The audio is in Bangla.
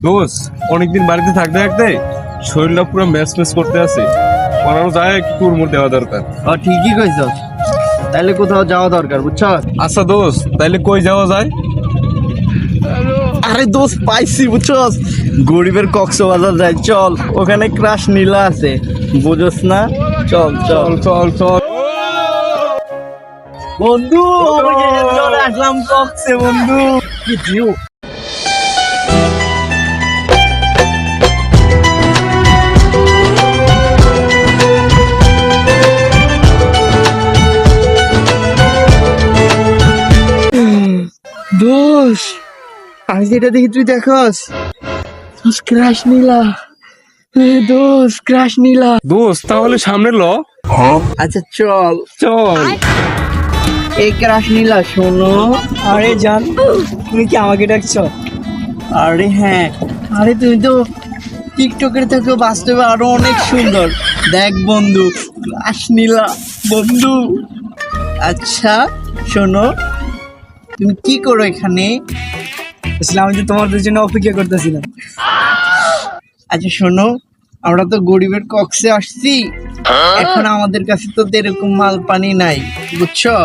দোষ অনেকদিন বাড়িতে থাকতে থাকতে শরীরটা পুরো ম্যাচ ম্যাচ করতে আছে, বানানো যায় একটু কুড়মুড় দেওয়া দরকার। ঠিকই কইছ, তাইলে কোথাও যাওয়া দরকার বুঝছ। আচ্ছা দোষ, তাইলে কই যাওয়া যায়? আরে দোস্ত পাইছি বুঝছস, গরিবের কক্সবাজার যাই, চল ওখানে ক্রাশ নীলা আছে, বুঝছস না? চল চল চল চল। বন্ধু, চলে আসলাম কক্সে বন্ধু। দোষ, আমি যেটা দেখি তুই দেখস, ক্রাশ নীলা। দোষ ক্রাশ নীলা। দোষ তাহলে সামনে ল। আচ্ছা চল চল। এই ক্রাশ নীলা শোনো। আরে জান, তুমি কি আমাকে ডাকছো? আরে হ্যাঁ, আরে তুমি তো টিকটকের থেকেও বাস্তবে আরো অনেক সুন্দর। দেখ বন্ধু, ক্রাশ নীলা বন্ধু। আচ্ছা শোনো, তুমি কি করো এখানে? আসলে আমি তো তোমাদের জন্য অপেক্ষা করতেছিলাম। আচ্ছা শোনো, আমরা তো গরিবের কক্সে আসছি, এখন আমাদের কাছে তো এরকম মাল পানি নাই বুঝছো।